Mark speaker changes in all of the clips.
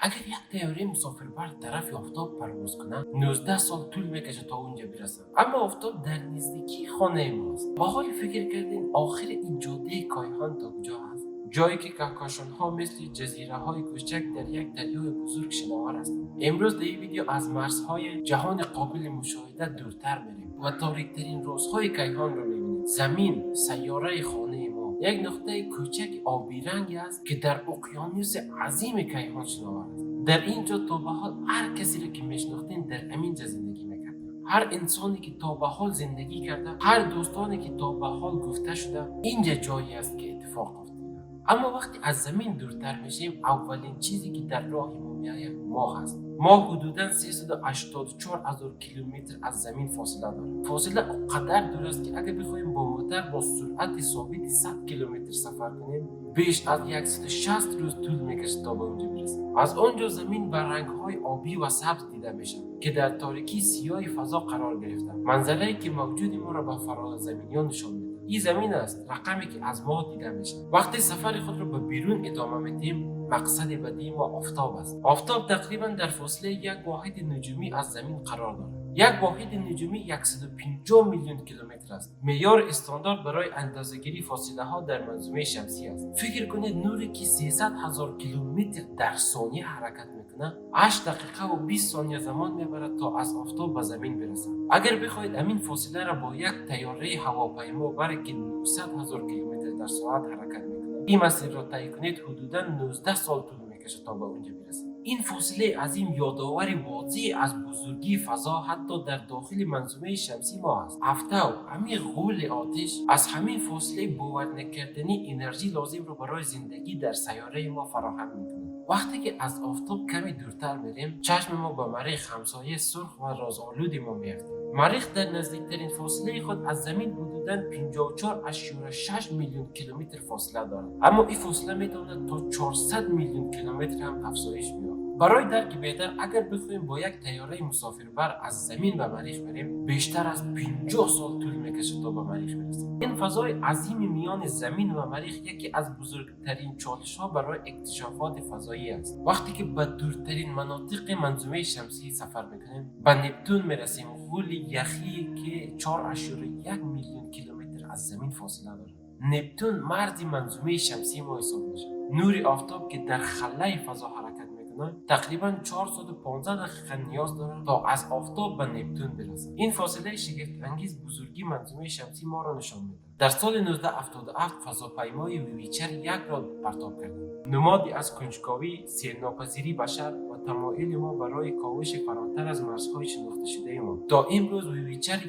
Speaker 1: اگر یک طیاره مسافربر طرف آفتاب پرواز کنه 19 سال طول میکشه تا اونجا برسه، اما آفتاب در نزدیکی خانه ماست. با حال فکر کردین آخر این جاده کایهان تا کجا هست؟ جایی که کهکشان‌ها مثل جزیره‌های کوچک در یک دریای بزرگ شناور هستند. امروز در این ویدیو از مرزهای جهان قابل مشاهده دورتر میریم و تاریک‌ترین رازهای کیهان رو می‌بینیم. زمین، سیاره خانه ما، یک نقطه کوچک آبی رنگی است که در اقیانوس عظیم کیهان شناور است. در اینجا تا به حال هر کسی را که میشناختین در همینجا زندگی می‌کرد. هر انسانی که تا به حال زندگی کرده، هر دوستانی که تا به حال گفته شده، اینجا جایی است که اتفاق افتاده. اما وقتی از زمین دورتر میشیم، اولین چیزی که در راه ما میآید ماه است. ماه حدوداً 384,000 کیلومتر از زمین فاصله دارد. فاصله اونقدر دور است که اگر بخوایم با موتور با سرعت ثابت 100 کیلومتر سفر کنیم، بیش از 160 روز طول میکشه تا به اونجا برسیم. از آنجا زمین به رنگ‌های آبی و سبز دیده میشه که در تاریکی سیاه فضا قرار گرفته. منظره‌ای که موجود ما را به فراز زمینیان نشان میده. این زمین است، رقمی که از ماه دیده میشه. وقتی سفر خود را به بیرون ادامه میدیم، مقصد بعدی ما آفتاب است. آفتاب تقریبا در فاصله یک واحد نجومی از زمین قرار دارد. یک واحد نجومی 150 میلیون کیلومتر است. معیار استاندارد برای اندازه‌گیری فاصله ها در منظومه شمسی است. فکر کنید نوری که 300,000 کیلومتر در ثانیه حرکت میکنه 8 دقیقه و 20 ثانیه زمان میبرد تا از آفتاب به زمین برسد. اگر بخواید همین فاصله را با یک طیاره هواپیما برای که 900,000 کیلومتر در ساعت حرکت میکنه، این مسیر را طی کنید حدوداً 19 سال طول میکشه تا به اونجا برسید. این فاصله عظیم یادآوری واضح از بزرگی فضا حتی در داخل منظومه شمسی ما است. هفته و همین غول آتش از همین فاصله باور نکردنی انرژی لازم رو برای زندگی در سیاره ما فراهم میکنه. وقتی که از آفتاب کمی دورتر میریم، چشم ما به مریخ همسایه سرخ و رازآلود ما میفته. مریخ در نزدیکترین فاصله خود از زمین حدوداً 54.6 میلیون کیلومتر فاصله دارد، اما این فاصله میتواند تا 400 میلیون کیلومتر هم افزایش یابد. برای درک بهتر اگر بخوایم با یک طیاره مسافربر از زمین به مریخ بریم، بیشتر از 50 سال طول میکشه تا به مریخ برسیم. این فضای عظیم میان زمین و مریخ یکی از بزرگترین چالش‌ها برای اکتشافات فضایی است. وقتی که به دورترین مناطق منظومه شمسی سفر میکنیم، به نپتون میرسیم، غول یخی که 4.1 میلیون کیلومتر از زمین فاصله دارد. نپتون مرز منظومه شمسی ما حساب میشه. نور آفتاب که در خلای فضا حرکت میکنه تقریبا 415 دقیقه نیاز داره تا از آفتاب به نپتون برسه. این فاصله شگفت انگیز بزرگی منظومه شمسی ما را نشان میده. در سال 1977 فضاپیمای ویویچر 1 را پرتاب کرد. نمادی از کنجکاوی، سیرناپذیری بشر و تمایل ما برای کاوش فراتر از مرزهای شناخته شده ما. تا امروز ویویچر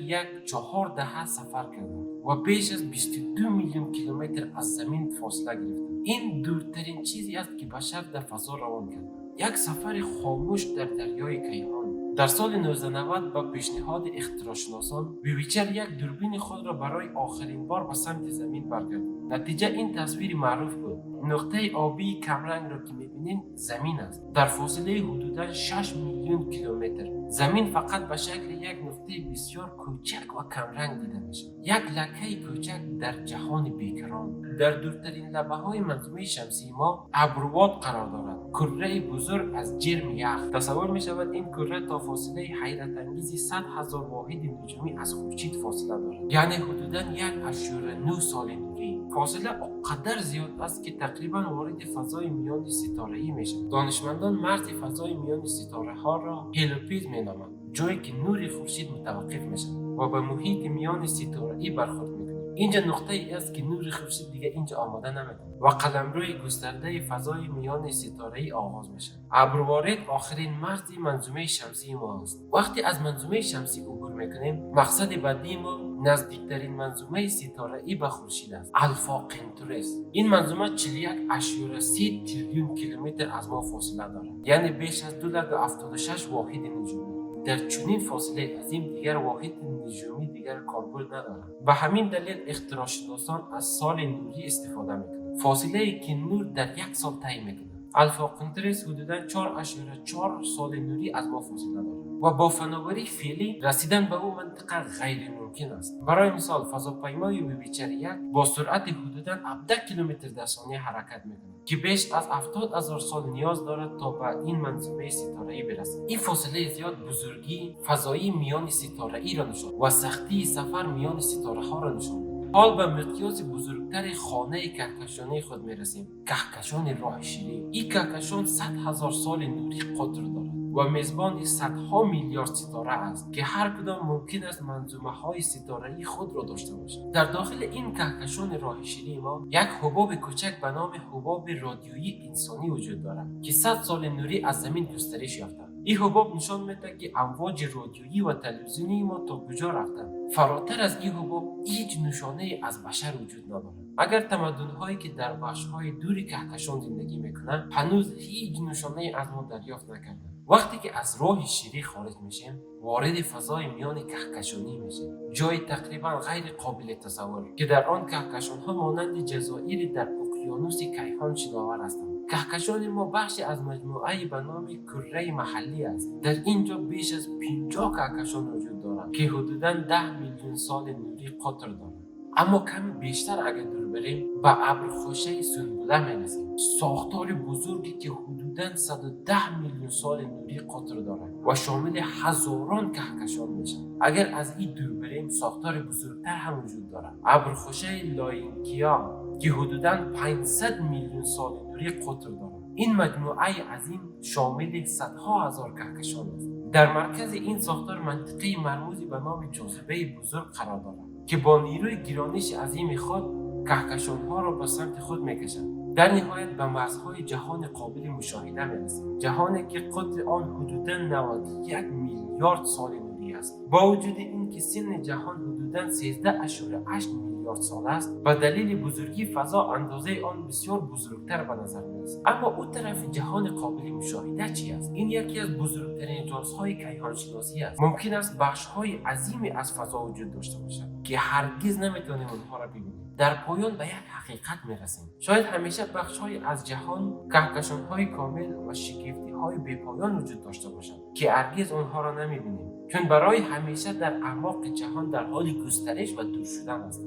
Speaker 1: 4 دهه سفر کرده و بیش از 22 میلیون کیلومتر از زمین فاصله گرفته. این دورترین چیزی است که بشر در فضا روان کرده. یک سفر خاموش در دریای کیهان. در سال 1990 با پیشنهاد اختراعشناسان، ویویچر 1 دوربین خود را برای آخرین بار به سمت زمین برگرداند. نتیجه این تصویر معروف بود. نقطه آبی کمرنگ را که می‌بینید زمین است. در فاصله حدوداً 6 میلیون کیلومتر. زمین فقط به شکل یک نقطه بسیار کوچک و کمرنگ دیده میشه. یک لکه کوچک در جهان بیکران. در دورترین لبه‌های منظومه شمسی ما ابروات قرار دارد. کره بزرگ از جرم یخ. تصور می‌شود این کره تا فاصله حیرت انگیزی 100,000 واحد نجومی از خورشید فاصله دارد. یعنی حدوداً 1.9 سال نوری. فاصله اونقدر زیاد است که تقریباً وارد فضای میان ستاره‌ای میشه. دانشمندان مرز فضای میان ستاره‌ها را هلیوپید مینامند، جایی که نور خورشید متوقف میشه و به محیط میان ستاره‌ای برخورد میکنه. اینجا نقطه ای است که نور خورشید دیگه اینجا آماده نمیکنه و قلمروی گسترده فضای میان ستاره‌ای آغاز میشه. ابروارد آخرین مرز منظومه شمسی ما است. وقتی از منظومه شمسی عبور میکنیم، مقصد بعدی ما نزدیکترین منظومه ستاره‌ای به خورشید است، الفا قنتورس. این منظومه 41.3 تریلیون کیلومتر از ما فاصله دارد، یعنی بیش از 2.76 واحد نجومی. در چنین فاصله عظیم دیگر واحد نجومی دیگر کاربرد ندارد. به همین دلیل اختراعشناسان از سال نوری استفاده میکنند، فاصله ای که نور در یک سال طی میکنه. الفا قنترس حدوداً 4.4 سال نوری از ما فاصله دارد و با فناوری فعلی رسیدن به او منطقه غیر ممکن است. برای مثال فضاپیمای ویچر 1 با سرعت حدوداً 17 کیلومتر در ثانیه حرکت می‌کند که بیش از 70,000 سال نیاز دارد تا به این منظومه ستاره‌ای برسد. این فاصله زیاد بزرگی فضایی میان ستاره‌ای را نشان و سختی سفر میان ستاره‌ها را نشان می‌دهد. حال به مقیاس بزرگتر خانه کهکشانی خود می‌رسیم، کهکشان راه شیری. این کهکشان 100,000 سال نوری قطر دارد و میزبان صدها میلیارد ستاره است که هر کدام ممکن است منظومه‌های ستاره‌ای خود را داشته باشد. در داخل این کهکشان راه شیری ما یک حباب کوچک به نام حباب رادیویی انسانی وجود دارد که 100 سال نوری از زمین گسترش یافته. این حباب نشان می‌دهد که امواج رادیویی و تلویزیونی ما تا کجا رفتند. فراتر از این حباب هیچ نشانه از بشر وجود ندارد. اگر تمدن‌هایی که در بخش‌های دور کهکشان زندگی می‌کنند هنوز هیچ نشانه از ما دریافت نکردند. وقتی که از راه شیری خارج میشیم وارد فضای میان کهکشانی میشیم، جای تقریبا غیر قابل تصور که در آن کهکشان‌ها مانند جزایر در اقیانوس کیهان شناور هستند. کهکشان ما بخشی از مجموعه‌ای به نام کره محلی است. در اینجا بیش از 50 کهکشان وجود دارند که حدوداً 10 میلیون سال نوری قطر دارند. اما کمی بیشتر اگر دور بریم به ابرخوشه سنبله میرسیم، ساختار بزرگی که حدوداً 110 میلیون سال نوری قطر دارد و شامل هزاران کهکشان میشه. اگر از این دور بریم ساختار بزرگتر هم وجود دارد، ابرخوشه لاینکیا که حدوداً 500 میلیون سال نوری قطر دارد. این مجموعه عظیم شامل صدها هزار کهکشان است. در مرکز این ساختار منطقه مرموزی به نام جاذبه بزرگ قرار دارد که با نیروی گرانش عظیم خود کهکشان‌ها را به سمت خود می‌کشد. در نهایت به مرزهای جهان قابل مشاهده می‌رسیم، جهانی که قطر آن حدوداً 91 میلیارد سال نوری است. با وجود این که سن جهان حدوداً 13.8 میلیارد سال است، به دلیل بزرگی فضا اندازه آن بسیار بزرگتر به نظر می‌رسد. اما اون طرف جهان قابل مشاهده چی است؟ این یکی از بزرگترین رازهای کیهان شناسی است. ممکن است بخش‌های عظیمی از فضا وجود داشته باشد که هرگز نمی‌توانیم آنها را ببینیم. در پایان به یک حقیقت می‌رسیم. شاید همیشه بخش‌های از جهان، کهکشان‌های کامل و شگفتی‌های بی‌پایان وجود داشته باشند که هرگز آنها را نمی‌بینیم، چون برای همیشه در اعماق جهان در حال گسترش و دور شدن است.